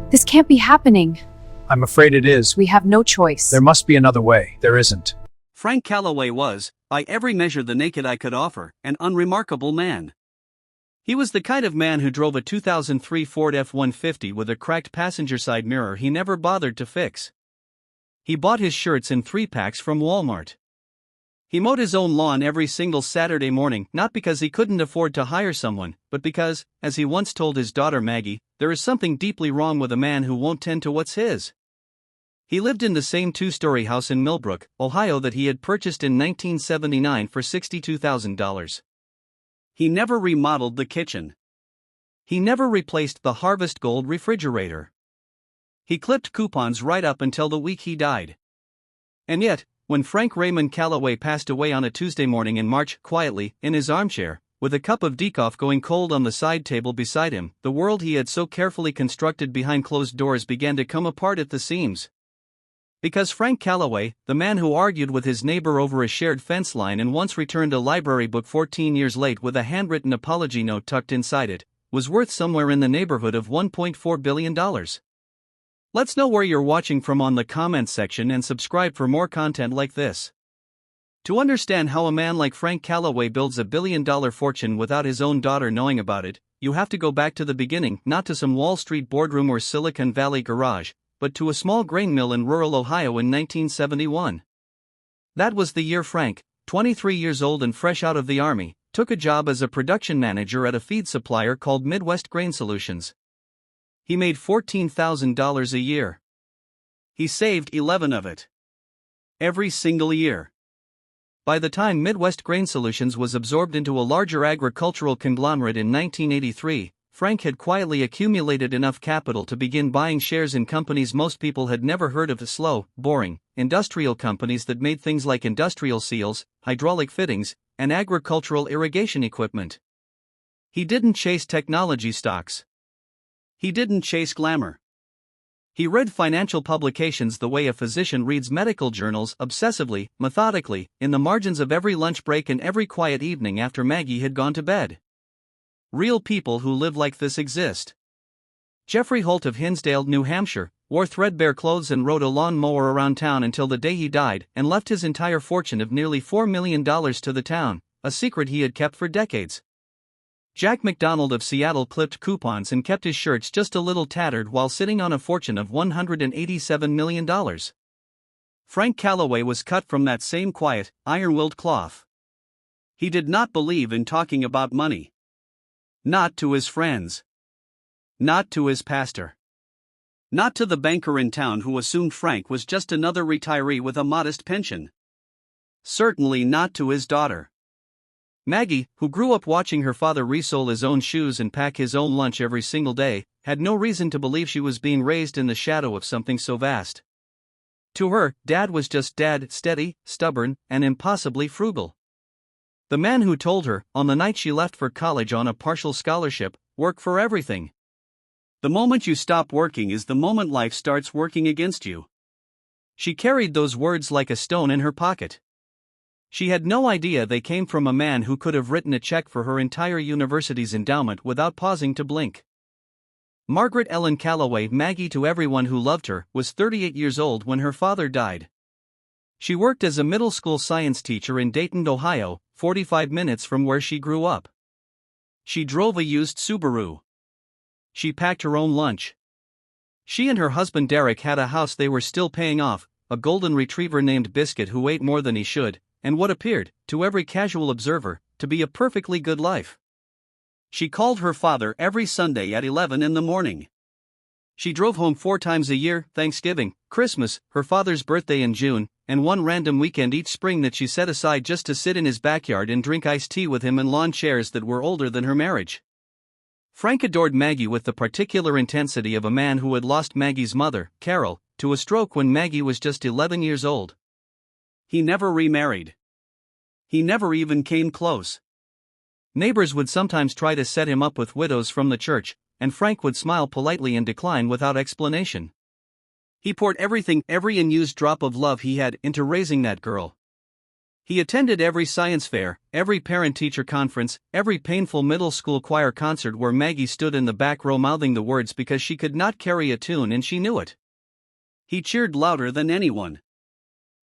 This can't be happening. I'm afraid it is. We have no choice. There must be another way. There isn't. Frank Calloway was, by every measure the naked eye could offer, an unremarkable man. He was the kind of man who drove a 2003 Ford F-150 with a cracked passenger side mirror he never bothered to fix. He bought his shirts in 3-packs from Walmart. He mowed his own lawn every single Saturday morning, not because he couldn't afford to hire someone, but because, as he once told his daughter Maggie, there is something deeply wrong with a man who won't tend to what's his. He lived in the same 2-story house in Millbrook, Ohio that he had purchased in 1979 for $62,000. He never remodeled the kitchen. He never replaced the Harvest Gold refrigerator. He clipped coupons right up until the week he died. And yet, when Frank Raymond Calloway passed away on a Tuesday morning in March, quietly, in his armchair, with a cup of decaf going cold on the side table beside him, the world he had so carefully constructed behind closed doors began to come apart at the seams. Because Frank Calloway, the man who argued with his neighbor over a shared fence line and once returned a library book 14 years late with a handwritten apology note tucked inside it, was worth somewhere in the neighborhood of $1.4 billion. Let's know where you're watching from on the comments section and subscribe for more content like this. To understand how a man like Frank Calloway builds a billion-dollar fortune without his own daughter knowing about it, you have to go back to the beginning, not to some Wall Street boardroom or Silicon Valley garage, but to a small grain mill in rural Ohio in 1971. That was the year Frank, 23 years old and fresh out of the Army, took a job as a production manager at a feed supplier called Midwest Grain Solutions. He made $14,000 a year. He saved 11 of it. Every single year. By the time Midwest Grain Solutions was absorbed into a larger agricultural conglomerate in 1983, Frank had quietly accumulated enough capital to begin buying shares in companies most people had never heard of: slow, boring, industrial companies that made things like industrial seals, hydraulic fittings, and agricultural irrigation equipment. He didn't chase technology stocks. He didn't chase glamour. He read financial publications the way a physician reads medical journals, obsessively, methodically, in the margins of every lunch break and every quiet evening after Maggie had gone to bed. Real people who live like this exist. Jeffrey Holt of Hinsdale, New Hampshire, wore threadbare clothes and rode a lawn mower around town until the day he died and left his entire fortune of nearly $4 million to the town, a secret he had kept for decades. Jack McDonald of Seattle clipped coupons and kept his shirts just a little tattered while sitting on a fortune of $187 million. Frank Calloway was cut from that same quiet, iron-willed cloth. He did not believe in talking about money. Not to his friends. Not to his pastor. Not to the banker in town who assumed Frank was just another retiree with a modest pension. Certainly not to his daughter. Maggie, who grew up watching her father resole his own shoes and pack his own lunch every single day, had no reason to believe she was being raised in the shadow of something so vast. To her, Dad was just Dad, steady, stubborn, and impossibly frugal. The man who told her, on the night she left for college on a partial scholarship, work for everything. The moment you stop working is the moment life starts working against you. She carried those words like a stone in her pocket. She had no idea they came from a man who could have written a check for her entire university's endowment without pausing to blink. Margaret Ellen Calloway, Maggie to everyone who loved her, was 38 years old when her father died. She worked as a middle school science teacher in Dayton, Ohio, 45 minutes from where she grew up. She drove a used Subaru. She packed her own lunch. She and her husband Derek had a house they were still paying off, a golden retriever named Biscuit who ate more than he should, and what appeared, to every casual observer, to be a perfectly good life. She called her father every Sunday at 11 in the morning. She drove home 4 times a year: Thanksgiving, Christmas, her father's birthday in June, and one random weekend each spring that she set aside just to sit in his backyard and drink iced tea with him in lawn chairs that were older than her marriage. Frank adored Maggie with the particular intensity of a man who had lost Maggie's mother, Carol, to a stroke when Maggie was just 11 years old. He never remarried. He never even came close. Neighbors would sometimes try to set him up with widows from the church, and Frank would smile politely and decline without explanation. He poured everything, every unused drop of love he had, into raising that girl. He attended every science fair, every parent-teacher conference, every painful middle school choir concert where Maggie stood in the back row mouthing the words because she could not carry a tune and she knew it. He cheered louder than anyone.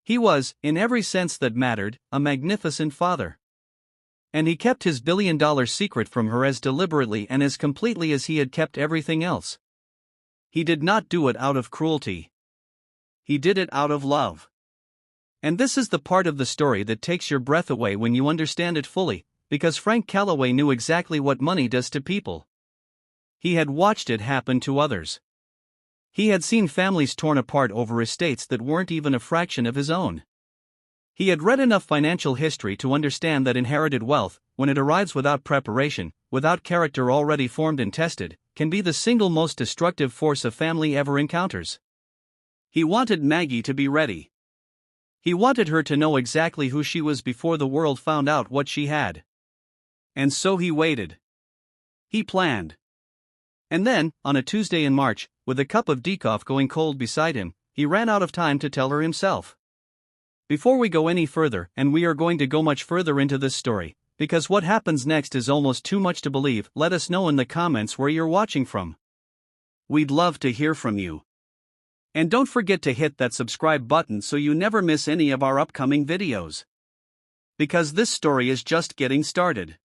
He was, in every sense that mattered, a magnificent father. And he kept his billion-dollar secret from her as deliberately and as completely as he had kept everything else. He did not do it out of cruelty. He did it out of love. And this is the part of the story that takes your breath away when you understand it fully, because Frank Calloway knew exactly what money does to people. He had watched it happen to others. He had seen families torn apart over estates that weren't even a fraction of his own. He had read enough financial history to understand that inherited wealth, when it arrives without preparation, without character already formed and tested, can be the single most destructive force a family ever encounters. He wanted Maggie to be ready. He wanted her to know exactly who she was before the world found out what she had. And so he waited. He planned. And then, on a Tuesday in March, with a cup of decaf going cold beside him, he ran out of time to tell her himself. Before we go any further, and we are going to go much further into this story, because what happens next is almost too much to believe, let us know in the comments where you're watching from. We'd love to hear from you. And don't forget to hit that subscribe button so you never miss any of our upcoming videos. Because this story is just getting started.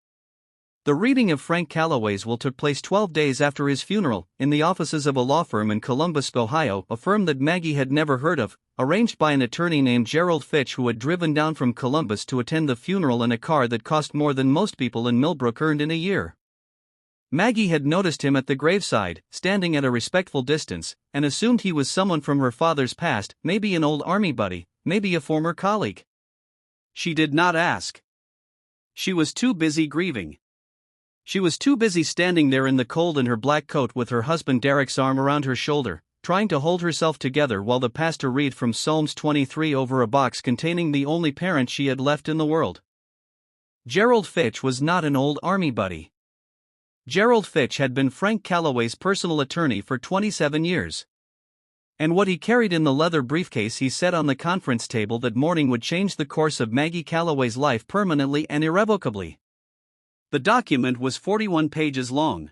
The reading of Frank Calloway's will took place 12 days after his funeral, in the offices of a law firm in Columbus, Ohio, a firm that Maggie had never heard of, arranged by an attorney named Gerald Fitch who had driven down from Columbus to attend the funeral in a car that cost more than most people in Millbrook earned in a year. Maggie had noticed him at the graveside, standing at a respectful distance, and assumed he was someone from her father's past, maybe an old army buddy, maybe a former colleague. She did not ask. She was too busy grieving. She was too busy standing there in the cold in her black coat with her husband Derek's arm around her shoulder, trying to hold herself together while the pastor read from Psalms 23 over a box containing the only parent she had left in the world. Gerald Fitch was not an old army buddy. Gerald Fitch had been Frank Calloway's personal attorney for 27 years. And what he carried in the leather briefcase he said on the conference table that morning would change the course of Maggie Calloway's life permanently and irrevocably. The document was 41 pages long.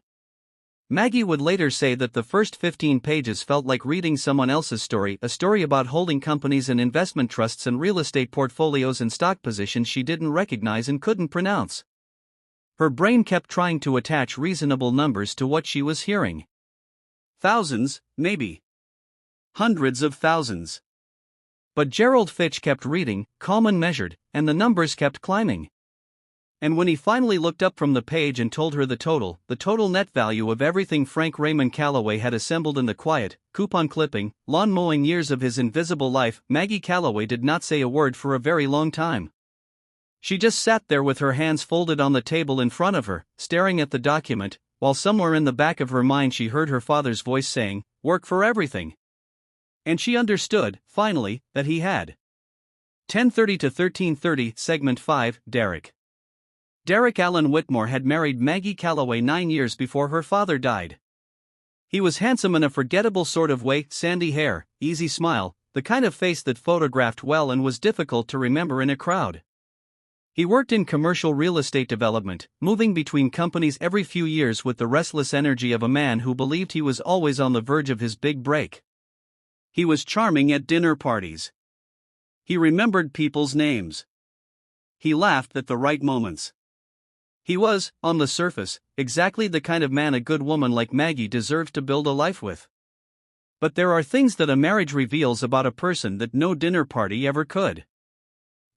Maggie would later say that the first 15 pages felt like reading someone else's story, a story about holding companies and investment trusts and real estate portfolios and stock positions she didn't recognize and couldn't pronounce. Her brain kept trying to attach reasonable numbers to what she was hearing. Thousands, maybe. Hundreds of thousands. But Gerald Fitch kept reading, calm and measured, and the numbers kept climbing. And when he finally looked up from the page and told her the total net value of everything Frank Raymond Calloway had assembled in the quiet, coupon clipping, lawn mowing years of his invisible life, Maggie Calloway did not say a word for a very long time. She just sat there with her hands folded on the table in front of her, staring at the document, while somewhere in the back of her mind she heard her father's voice saying, "Work for everything." And she understood, finally, that he had. 10:30 to 13:30, Segment 5, Derek. Derek Allen Whitmore had married Maggie Calloway 9 years before her father died. He was handsome in a forgettable sort of way, sandy hair, easy smile, the kind of face that photographed well and was difficult to remember in a crowd. He worked in commercial real estate development, moving between companies every few years with the restless energy of a man who believed he was always on the verge of his big break. He was charming at dinner parties. He remembered people's names. He laughed at the right moments. He was, on the surface, exactly the kind of man a good woman like Maggie deserved to build a life with. But there are things that a marriage reveals about a person that no dinner party ever could.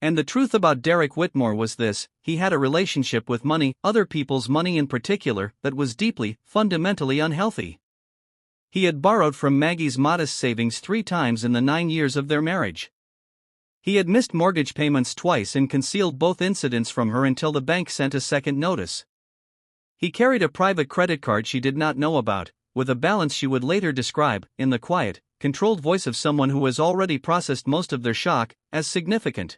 And the truth about Derek Whitmore was this: he had a relationship with money, other people's money in particular, that was deeply, fundamentally unhealthy. He had borrowed from Maggie's modest savings 3 times in the 9 years of their marriage. He had missed mortgage payments twice and concealed both incidents from her until the bank sent a second notice. He carried a private credit card she did not know about, with a balance she would later describe, in the quiet, controlled voice of someone who has already processed most of their shock, as significant.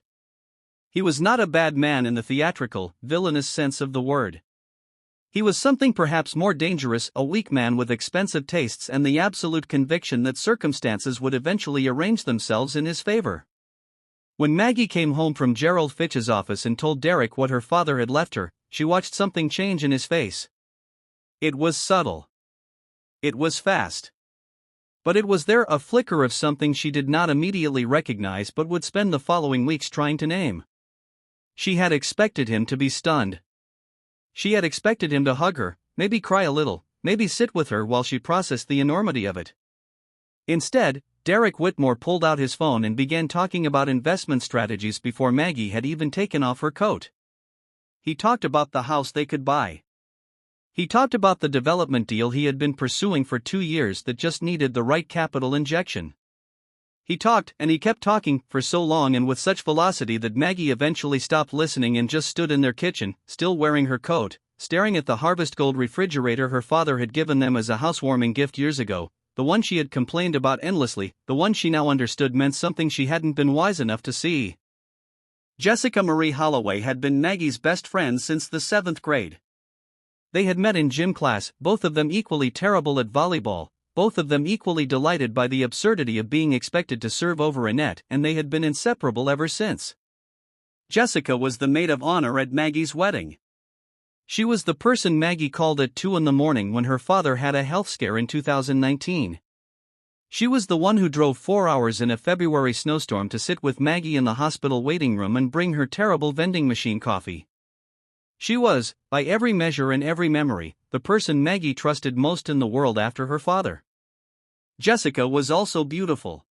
He was not a bad man in the theatrical, villainous sense of the word. He was something perhaps more dangerous, a weak man with expensive tastes and the absolute conviction that circumstances would eventually arrange themselves in his favor. When Maggie came home from Gerald Fitch's office and told Derek what her father had left her, she watched something change in his face. It was subtle. It was fast. But it was there, a flicker of something she did not immediately recognize but would spend the following weeks trying to name. She had expected him to be stunned. She had expected him to hug her, maybe cry a little, maybe sit with her while she processed the enormity of it. Instead, Derek Whitmore pulled out his phone and began talking about investment strategies before Maggie had even taken off her coat. He talked about the house they could buy. He talked about the development deal he had been pursuing for 2 years that just needed the right capital injection. He talked, and he kept talking, for so long and with such velocity that Maggie eventually stopped listening and just stood in their kitchen, still wearing her coat, staring at the Harvest Gold refrigerator her father had given them as a housewarming gift years ago, the one she had complained about endlessly, the one she now understood meant something she hadn't been wise enough to see. Jessica Marie Holloway had been Maggie's best friend since the 7th grade. They had met in gym class, both of them equally terrible at volleyball, both of them equally delighted by the absurdity of being expected to serve over a net, and they had been inseparable ever since. Jessica was the maid of honor at Maggie's wedding. She was the person Maggie called at 2 a.m. when her father had a health scare in 2019. She was the one who drove 4 hours in a February snowstorm to sit with Maggie in the hospital waiting room and bring her terrible vending machine coffee. She was, by every measure and every memory, the person Maggie trusted most in the world after her father. Jessica was also beautiful.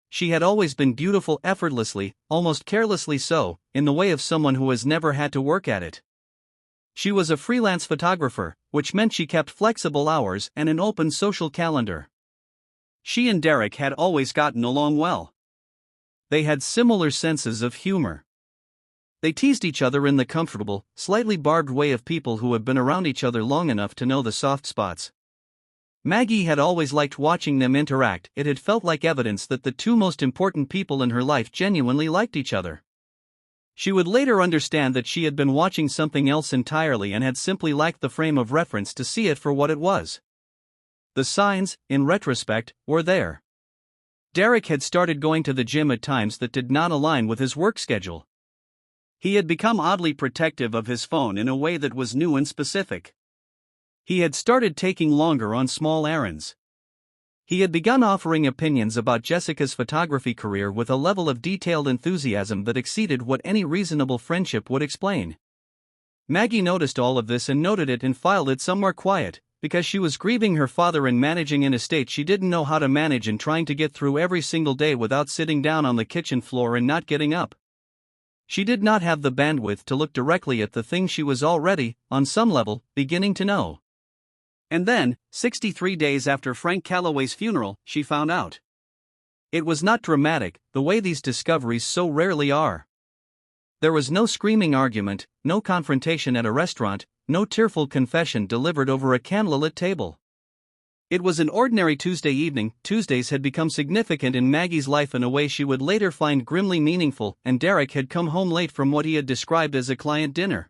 She had always been beautiful effortlessly, almost carelessly so, in the way of someone who has never had to work at it. She was a freelance photographer, which meant she kept flexible hours and an open social calendar. She and Derek had always gotten along well. They had similar senses of humor. They teased each other in the comfortable, slightly barbed way of people who have been around each other long enough to know the soft spots. Maggie had always liked watching them interact. It had felt like evidence that the two most important people in her life genuinely liked each other. She would later understand that she had been watching something else entirely and had simply lacked the frame of reference to see it for what it was. The signs, in retrospect, were there. Derek had started going to the gym at times that did not align with his work schedule. He had become oddly protective of his phone in a way that was new and specific. He had started taking longer on small errands. He had begun offering opinions about Jessica's photography career with a level of detailed enthusiasm that exceeded what any reasonable friendship would explain. Maggie noticed all of this and noted it and filed it somewhere quiet, because she was grieving her father and managing an estate she didn't know how to manage and trying to get through every single day without sitting down on the kitchen floor and not getting up. She did not have the bandwidth to look directly at the thing she was already, on some level, beginning to know. And then, 63 days after Frank Calloway's funeral, she found out. It was not dramatic, the way these discoveries so rarely are. There was no screaming argument, no confrontation at a restaurant, no tearful confession delivered over a candlelit table. It was an ordinary Tuesday evening. Tuesdays had become significant in Maggie's life in a way she would later find grimly meaningful, and Derek had come home late from what he had described as a client dinner.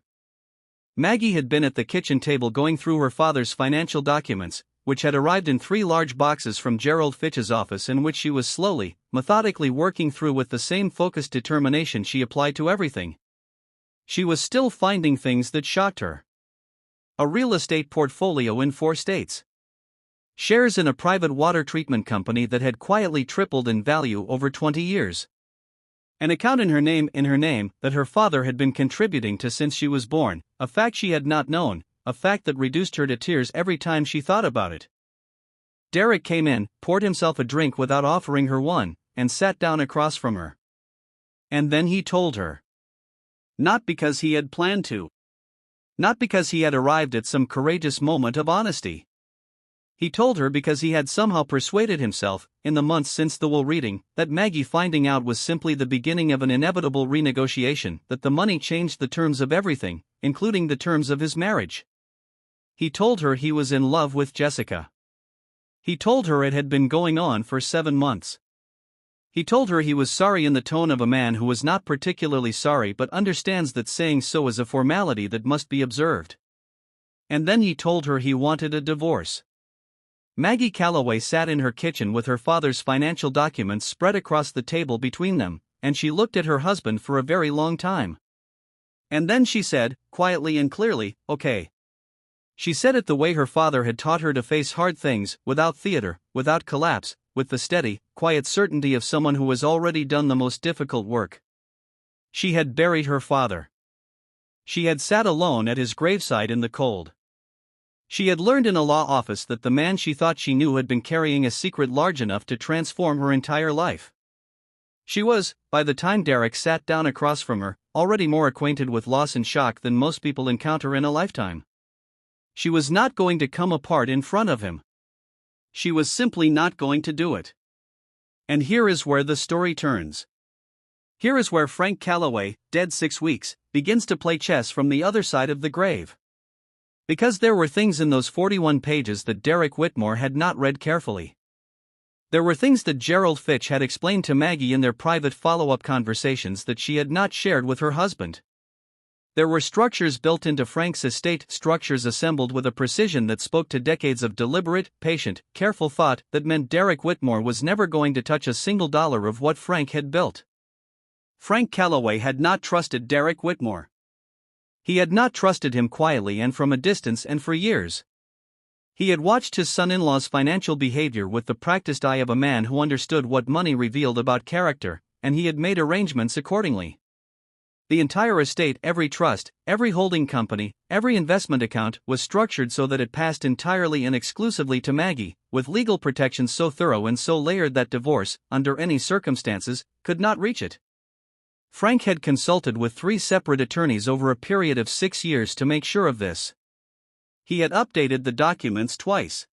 Maggie had been at the kitchen table going through her father's financial documents, which had arrived in 3 large boxes from Gerald Fitch's office and which she was slowly, methodically working through with the same focused determination she applied to everything. She was still finding things that shocked her. A real estate portfolio in 4 states. Shares in a private water treatment company that had quietly tripled in value over 20 years. An account in her name that her father had been contributing to since she was born, a fact she had not known, a fact that reduced her to tears every time she thought about it. Derek came in, poured himself a drink without offering her one, and sat down across from her. And then he told her. Not because he had planned to. Not because he had arrived at some courageous moment of honesty. He told her because he had somehow persuaded himself, in the months since the will reading, that Maggie finding out was simply the beginning of an inevitable renegotiation, that the money changed the terms of everything, including the terms of his marriage. He told her he was in love with Jessica. He told her it had been going on for 7 months. He told her he was sorry in the tone of a man who was not particularly sorry but understands that saying so is a formality that must be observed. And then he told her he wanted a divorce. Maggie Calloway sat in her kitchen with her father's financial documents spread across the table between them, and she looked at her husband for a very long time. And then she said, quietly and clearly, "Okay." She said it the way her father had taught her to face hard things, without theater, without collapse, with the steady, quiet certainty of someone who has already done the most difficult work. She had buried her father. She had sat alone at his graveside in the cold. She had learned in a law office that the man she thought she knew had been carrying a secret large enough to transform her entire life. She was, by the time Derek sat down across from her, already more acquainted with loss and shock than most people encounter in a lifetime. She was not going to come apart in front of him. She was simply not going to do it. And here is where the story turns. Here is where Frank Calloway, dead 6 weeks, begins to play chess from the other side of the grave. Because there were things in those 41 pages that Derek Whitmore had not read carefully. There were things that Gerald Fitch had explained to Maggie in their private follow-up conversations that she had not shared with her husband. There were structures built into Frank's estate, structures assembled with a precision that spoke to decades of deliberate, patient, careful thought that meant Derek Whitmore was never going to touch a single dollar of what Frank had built. Frank Calloway had not trusted Derek Whitmore. He had not trusted him quietly and from a distance and for years. He had watched his son-in-law's financial behavior with the practiced eye of a man who understood what money revealed about character, and he had made arrangements accordingly. The entire estate, every trust, every holding company, every investment account was structured so that it passed entirely and exclusively to Maggie, with legal protections so thorough and so layered that divorce, under any circumstances, could not reach it. Frank had consulted with 3 separate attorneys over a period of 6 years to make sure of this. He had updated the documents twice.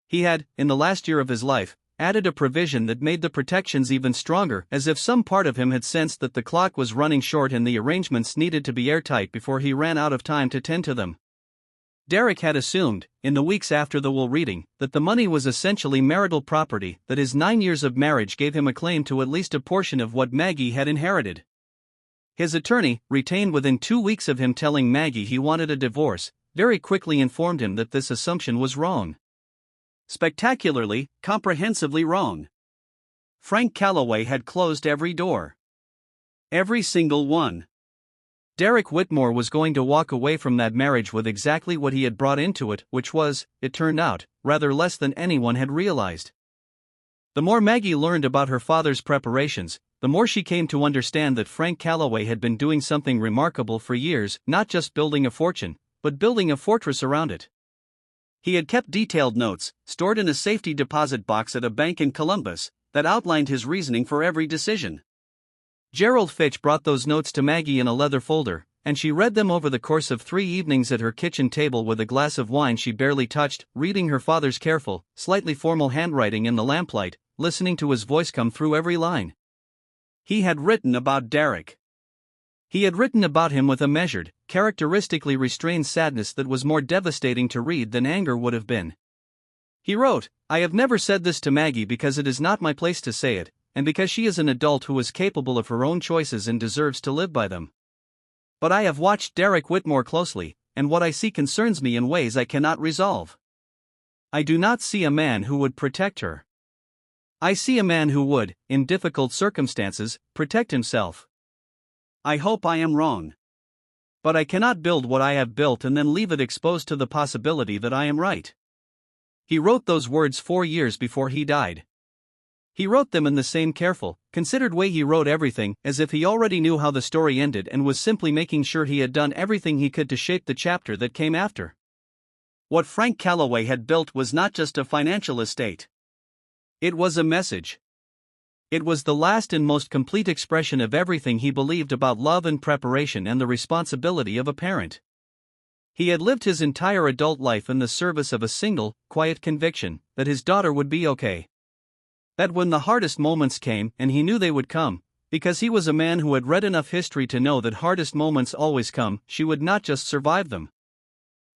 He had, in the last year of his life, added a provision that made the protections even stronger, as if some part of him had sensed that the clock was running short and the arrangements needed to be airtight before he ran out of time to tend to them. Derek had assumed, in the weeks after the will reading, that the money was essentially marital property, that his 9 years of marriage gave him a claim to at least a portion of what Maggie had inherited. His attorney, retained within 2 weeks of him telling Maggie he wanted a divorce, very quickly informed him that this assumption was wrong. Spectacularly, comprehensively wrong. Frank Calloway had closed every door. Every single one. Derek Whitmore was going to walk away from that marriage with exactly what he had brought into it, which was, it turned out, rather less than anyone had realized. The more Maggie learned about her father's preparations, the more she came to understand that Frank Calloway had been doing something remarkable for years, not just building a fortune, but building a fortress around it. He had kept detailed notes, stored in a safety deposit box at a bank in Columbus, that outlined his reasoning for every decision. Gerald Fitch brought those notes to Maggie in a leather folder, and she read them over the course of 3 evenings at her kitchen table with a glass of wine she barely touched, reading her father's careful, slightly formal handwriting in the lamplight, listening to his voice come through every line. He had written about Derek. He had written about him with a measured, characteristically restrained sadness that was more devastating to read than anger would have been. He wrote, "I have never said this to Maggie because it is not my place to say it, and because she is an adult who is capable of her own choices and deserves to live by them. But I have watched Derek Whitmore closely, and what I see concerns me in ways I cannot resolve. I do not see a man who would protect her. I see a man who would, in difficult circumstances, protect himself. I hope I am wrong. But I cannot build what I have built and then leave it exposed to the possibility that I am right." He wrote those words 4 years before he died. He wrote them in the same careful, considered way he wrote everything, as if he already knew how the story ended and was simply making sure he had done everything he could to shape the chapter that came after. What Frank Calloway had built was not just a financial estate. It was a message. It was the last and most complete expression of everything he believed about love and preparation and the responsibility of a parent. He had lived his entire adult life in the service of a single, quiet conviction that his daughter would be okay. That when the hardest moments came, and he knew they would come, because he was a man who had read enough history to know that hardest moments always come, she would not just survive them.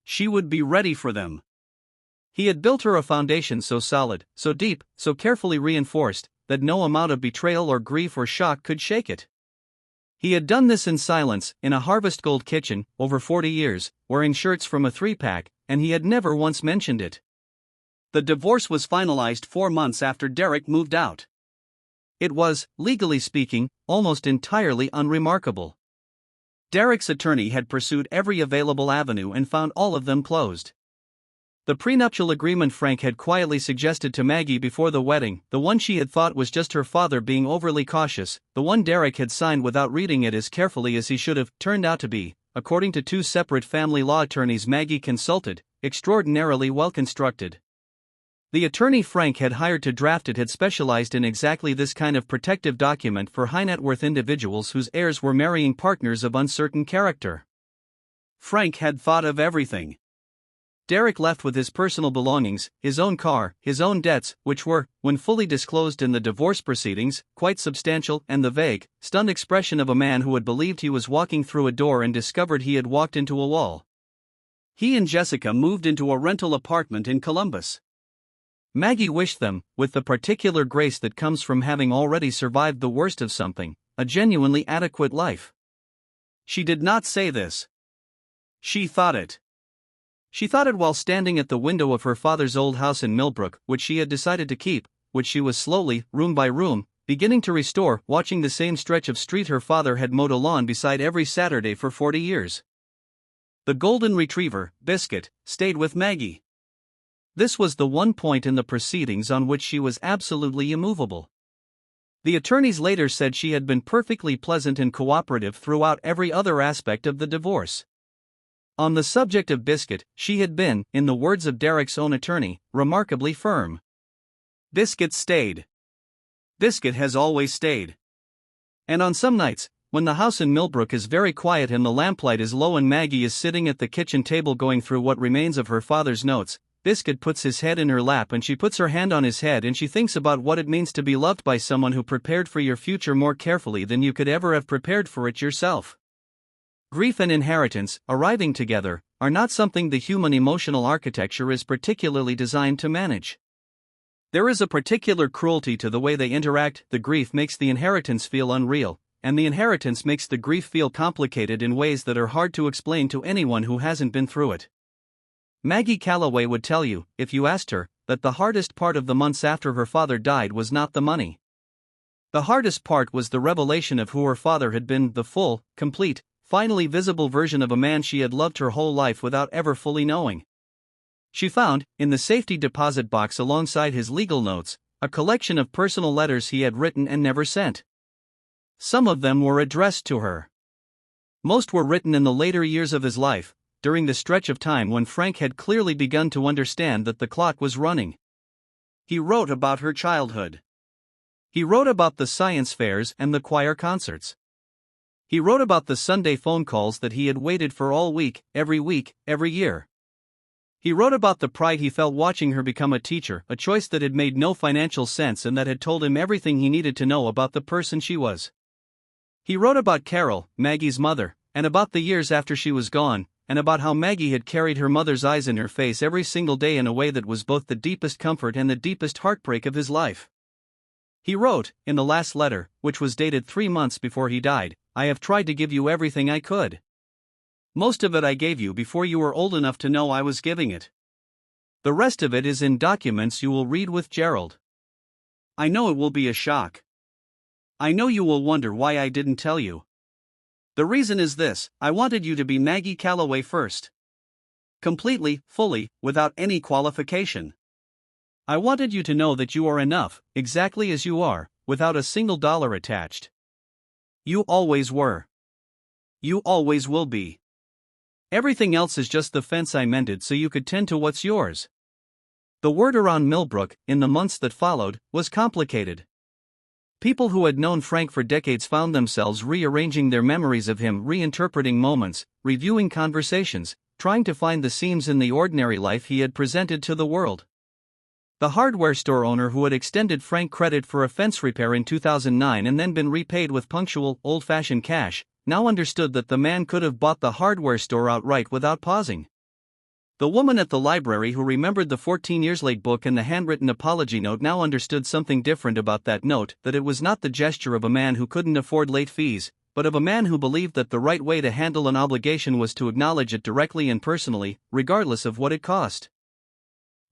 She would be ready for them. He had built her a foundation so solid, so deep, so carefully reinforced, that no amount of betrayal or grief or shock could shake it. He had done this in silence, in a Harvest Gold kitchen, over 40 years, wearing shirts from a 3-pack, and he had never once mentioned it. The divorce was finalized 4 months after Derek moved out. It was, legally speaking, almost entirely unremarkable. Derek's attorney had pursued every available avenue and found all of them closed. The prenuptial agreement Frank had quietly suggested to Maggie before the wedding, the one she had thought was just her father being overly cautious, the one Derek had signed without reading it as carefully as he should have, turned out to be, according to two separate family law attorneys Maggie consulted, extraordinarily well constructed. The attorney Frank had hired to draft it had specialized in exactly this kind of protective document for high-net-worth individuals whose heirs were marrying partners of uncertain character. Frank had thought of everything. Derek left with his personal belongings, his own car, his own debts, which were, when fully disclosed in the divorce proceedings, quite substantial, and the vague, stunned expression of a man who had believed he was walking through a door and discovered he had walked into a wall. He and Jessica moved into a rental apartment in Columbus. Maggie wished them, with the particular grace that comes from having already survived the worst of something, a genuinely adequate life. She did not say this. She thought it. She thought it while standing at the window of her father's old house in Millbrook, which she had decided to keep, which she was slowly, room by room, beginning to restore, watching the same stretch of street her father had mowed a lawn beside every Saturday for 40 years. The golden retriever, Biscuit, stayed with Maggie. This was the one point in the proceedings on which she was absolutely immovable. The attorneys later said she had been perfectly pleasant and cooperative throughout every other aspect of the divorce. On the subject of Biscuit, she had been, in the words of Derek's own attorney, remarkably firm. Biscuit stayed. Biscuit has always stayed. And on some nights, when the house in Millbrook is very quiet and the lamplight is low and Maggie is sitting at the kitchen table going through what remains of her father's notes, Biscuit puts his head in her lap and she puts her hand on his head and she thinks about what it means to be loved by someone who prepared for your future more carefully than you could ever have prepared for it yourself. Grief and inheritance, arriving together, are not something the human emotional architecture is particularly designed to manage. There is a particular cruelty to the way they interact. The grief makes the inheritance feel unreal, and the inheritance makes the grief feel complicated in ways that are hard to explain to anyone who hasn't been through it. Maggie Calloway would tell you, if you asked her, that the hardest part of the months after her father died was not the money. The hardest part was the revelation of who her father had been, the full, complete, finally visible version of a man she had loved her whole life without ever fully knowing. She found, in the safety deposit box alongside his legal notes, a collection of personal letters he had written and never sent. Some of them were addressed to her. Most were written in the later years of his life, during the stretch of time when Frank had clearly begun to understand that the clock was running. He wrote about her childhood. He wrote about the science fairs and the choir concerts. He wrote about the Sunday phone calls that he had waited for all week, every year. He wrote about the pride he felt watching her become a teacher, a choice that had made no financial sense and that had told him everything he needed to know about the person she was. He wrote about Carol, Maggie's mother, and about the years after she was gone, and about how Maggie had carried her mother's eyes in her face every single day in a way that was both the deepest comfort and the deepest heartbreak of his life. He wrote, in the last letter, which was dated 3 months before he died, "I have tried to give you everything I could. Most of it I gave you before you were old enough to know I was giving it. The rest of it is in documents you will read with Gerald. I know it will be a shock. I know you will wonder why I didn't tell you. The reason is this: I wanted you to be Maggie Calloway first. Completely, fully, without any qualification. I wanted you to know that you are enough, exactly as you are, without a single dollar attached. You always were. You always will be. Everything else is just the fence I mended so you could tend to what's yours." The word around Millbrook, in the months that followed, was complicated. People who had known Frank for decades found themselves rearranging their memories of him, reinterpreting moments, reviewing conversations, trying to find the seams in the ordinary life he had presented to the world. The hardware store owner who had extended Frank credit for a fence repair in 2009 and then been repaid with punctual, old-fashioned cash, now understood that the man could have bought the hardware store outright without pausing. The woman at the library who remembered the 14 years late book and the handwritten apology note now understood something different about that note, that it was not the gesture of a man who couldn't afford late fees, but of a man who believed that the right way to handle an obligation was to acknowledge it directly and personally, regardless of what it cost.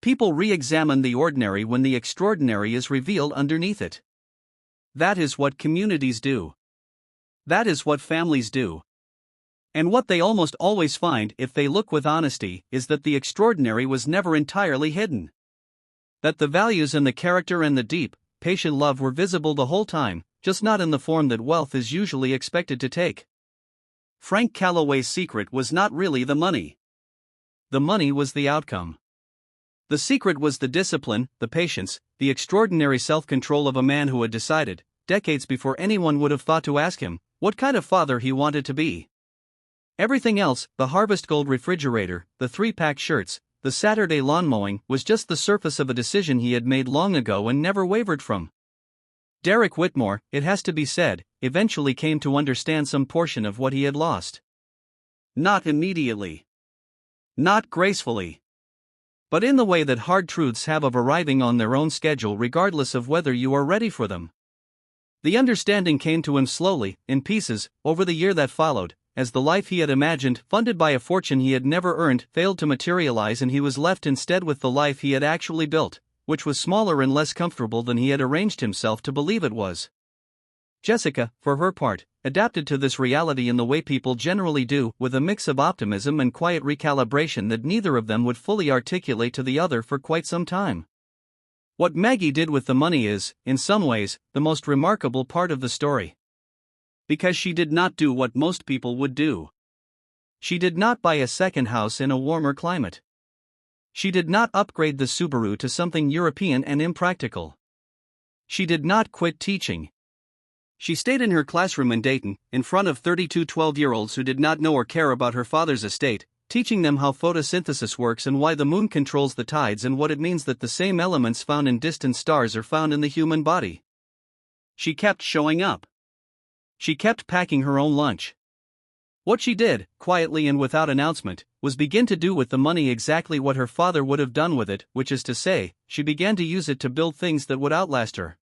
People re-examine the ordinary when the extraordinary is revealed underneath it. That is what communities do. That is what families do. And what they almost always find, if they look with honesty, is that the extraordinary was never entirely hidden. That the values and the character and the deep, patient love were visible the whole time, just not in the form that wealth is usually expected to take. Frank Calloway's secret was not really the money. The money was the outcome. The secret was the discipline, the patience, the extraordinary self-control of a man who had decided, decades before anyone would have thought to ask him, what kind of father he wanted to be. Everything else, the harvest gold refrigerator, the 3-pack shirts, the Saturday lawn mowing, was just the surface of a decision he had made long ago and never wavered from. Derek Whitmore, it has to be said, eventually came to understand some portion of what he had lost. Not immediately. Not gracefully. But in the way that hard truths have of arriving on their own schedule regardless of whether you are ready for them. The understanding came to him slowly, in pieces, over the year that followed, as the life he had imagined, funded by a fortune he had never earned, failed to materialize and he was left instead with the life he had actually built, which was smaller and less comfortable than he had arranged himself to believe it was. Jessica, for her part, adapted to this reality in the way people generally do, with a mix of optimism and quiet recalibration that neither of them would fully articulate to the other for quite some time. What Maggie did with the money is, in some ways, the most remarkable part of the story. Because she did not do what most people would do. She did not buy a second house in a warmer climate. She did not upgrade the Subaru to something European and impractical. She did not quit teaching. She stayed in her classroom in Dayton, in front of 32 12-year-olds who did not know or care about her father's estate, teaching them how photosynthesis works and why the moon controls the tides and what it means that the same elements found in distant stars are found in the human body. She kept showing up. She kept packing her own lunch. What she did, quietly and without announcement, was begin to do with the money exactly what her father would have done with it, which is to say, she began to use it to build things that would outlast her.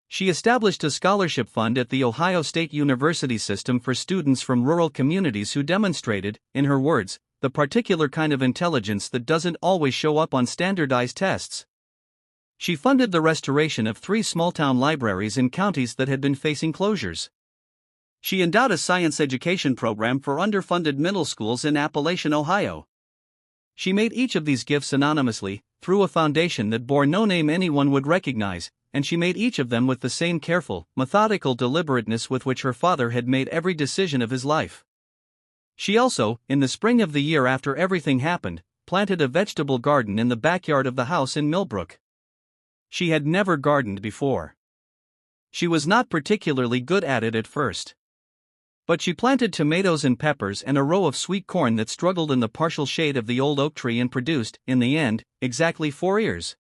She established a scholarship fund at the Ohio State University system for students from rural communities who demonstrated, in her words, the particular kind of intelligence that doesn't always show up on standardized tests. She funded the restoration of 3 small-town libraries in counties that had been facing closures. She endowed a science education program for underfunded middle schools in Appalachian, Ohio. She made each of these gifts anonymously, through a foundation that bore no name anyone would recognize, and she made each of them with the same careful, methodical deliberateness with which her father had made every decision of his life. She also, in the spring of the year after everything happened, planted a vegetable garden in the backyard of the house in Millbrook. She had never gardened before. She was not particularly good at it at first. But she planted tomatoes and peppers and a row of sweet corn that struggled in the partial shade of the old oak tree and produced, in the end, exactly 4 ears.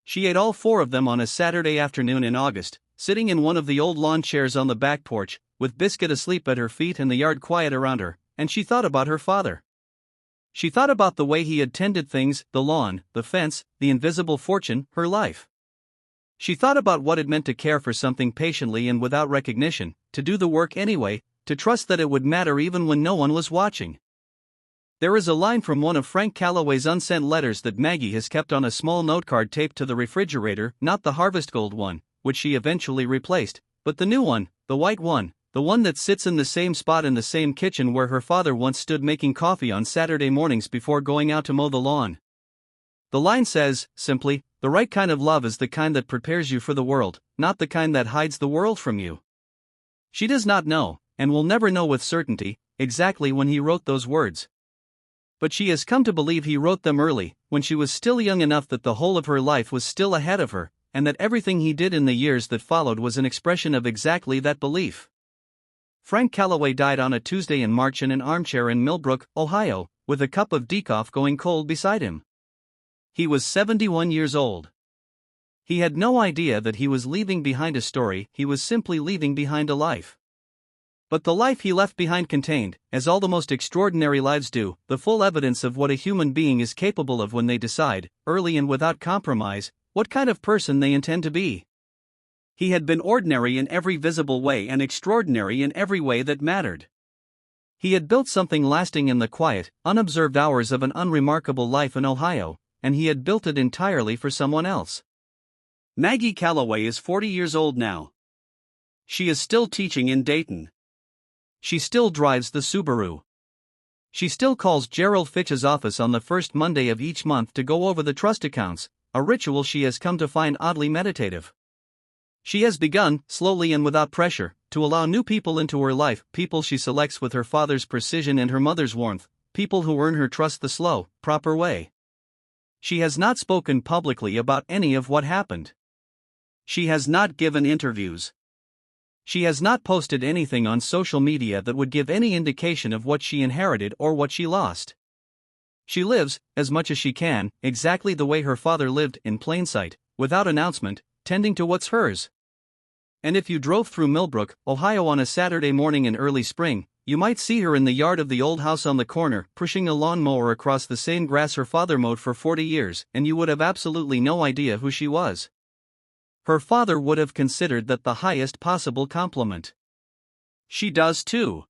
She ate all 4 of them on a Saturday afternoon in August, sitting in one of the old lawn chairs on the back porch, with Biscuit asleep at her feet and the yard quiet around her, and she thought about her father. She thought about the way he had tended things, the lawn, the fence, the invisible fortune, her life. She thought about what it meant to care for something patiently and without recognition, to do the work anyway, to trust that it would matter even when no one was watching. There is a line from one of Frank Calloway's unsent letters that Maggie has kept on a small notecard taped to the refrigerator, not the harvest gold one, which she eventually replaced, but the new one, the white one, the one that sits in the same spot in the same kitchen where her father once stood making coffee on Saturday mornings before going out to mow the lawn. The line says, simply, the right kind of love is the kind that prepares you for the world, not the kind that hides the world from you. She does not know, and will never know with certainty, exactly when he wrote those words. But she has come to believe he wrote them early, when she was still young enough that the whole of her life was still ahead of her, and that everything he did in the years that followed was an expression of exactly that belief. Frank Calloway died on a Tuesday in March in an armchair in Millbrook, Ohio, with a cup of decaf going cold beside him. He was 71 years old. He had no idea that he was leaving behind a story, he was simply leaving behind a life. But the life he left behind contained, as all the most extraordinary lives do, the full evidence of what a human being is capable of when they decide, early and without compromise, what kind of person they intend to be. He had been ordinary in every visible way and extraordinary in every way that mattered. He had built something lasting in the quiet, unobserved hours of an unremarkable life in Ohio, and he had built it entirely for someone else. Maggie Calloway is 40 years old now. She is still teaching in Dayton. She still drives the Subaru. She still calls Gerald Fitch's office on the first Monday of each month to go over the trust accounts, a ritual she has come to find oddly meditative. She has begun, slowly and without pressure, to allow new people into her life, people she selects with her father's precision and her mother's warmth, people who earn her trust the slow, proper way. She has not spoken publicly about any of what happened. She has not given interviews. She has not posted anything on social media that would give any indication of what she inherited or what she lost. She lives, as much as she can, exactly the way her father lived, in plain sight, without announcement, tending to what's hers. And if you drove through Millbrook, Ohio on a Saturday morning in early spring, you might see her in the yard of the old house on the corner, pushing a lawnmower across the same grass her father mowed for 40 years, and you would have absolutely no idea who she was. Her father would have considered that the highest possible compliment. She does too.